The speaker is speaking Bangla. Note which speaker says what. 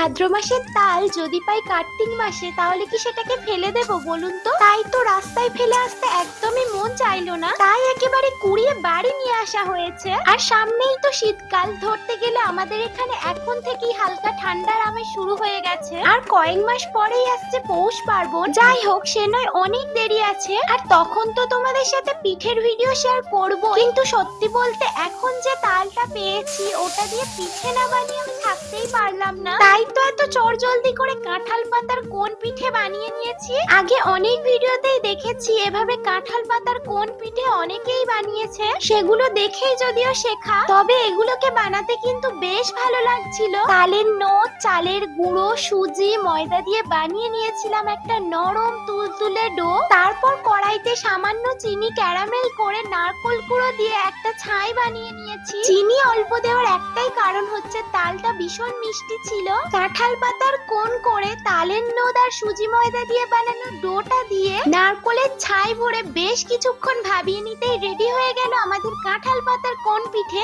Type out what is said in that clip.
Speaker 1: ভাদ্র মাসের তাল যদি পাই কার্তিক মাসে তাহলে কি সেটাকে ফেলে দেব বলুন তো? তাই তো রাস্তায় ফেলে আসতে একদমই মন চাইলো না, তাই একেবারে কুড়িয়ে বাড়ি নিয়ে আসা হয়েছে। আর সামনেই তো শীতকাল, ধরতে গেলে আমাদের এখানে এখন থেকেই হালকা ঠান্ডার আমেজ শুরু হয়ে গেছে। আর কয়েক মাস পরেই আসছে পৌষ পার্বণ। যাই হোক, সে নয় অনেক দেরি আছে। আর তখন তো তোমাদের সাথে পিঠের ভিডিও শেয়ার করব, কিন্তু সত্যি বলতে এখন যে তালটা পেয়েছি ওটা দিয়ে পিঠে না বানিয়ে আমি থাকতেই পারলাম না। তাই তো এত চটজলদি করে কাঁঠাল পাতার কোন পিঠে বানিয়ে নিয়েছি। আগে অনেক ভিডিওতেই দেখেছি এভাবে কাঁঠাল পাতার কোন পিঠে অনেকেই বানিয়েছে, সেগুলো দেখেই যদিও শেখা, তবে এগুলোকে বানাতে কিন্তু বেশ ভালো লাগছিল। তালের নোট, চালের গুঁড়ো, সুজি, ময়দা দিয়ে বানিয়ে নিয়েছিলাম একটা নরম তুলতুলে ডো। তারপর কড়াইতে সামান্য চিনি ক্যারামেল করে নারকেল কুঁড়ো দিয়ে একটা ছাই বানিয়ে নিয়েছি। চিনি অল্প দেওয়ার একটাই কারণ হচ্ছে তালটা ভীষণ মিষ্টি ছিল। কাঁঠাল পাতার কোন করে তালের নোদ আর সুজি ময়দা দিয়ে বানানো ডোটা দিয়ে নারকেলের ছাই ভরে বেশ কিছুক্ষণ ভাবিয়ে নিতেই রেডি হয়ে গেল আমাদের কাঁঠাল পাতার কোন পিঠে।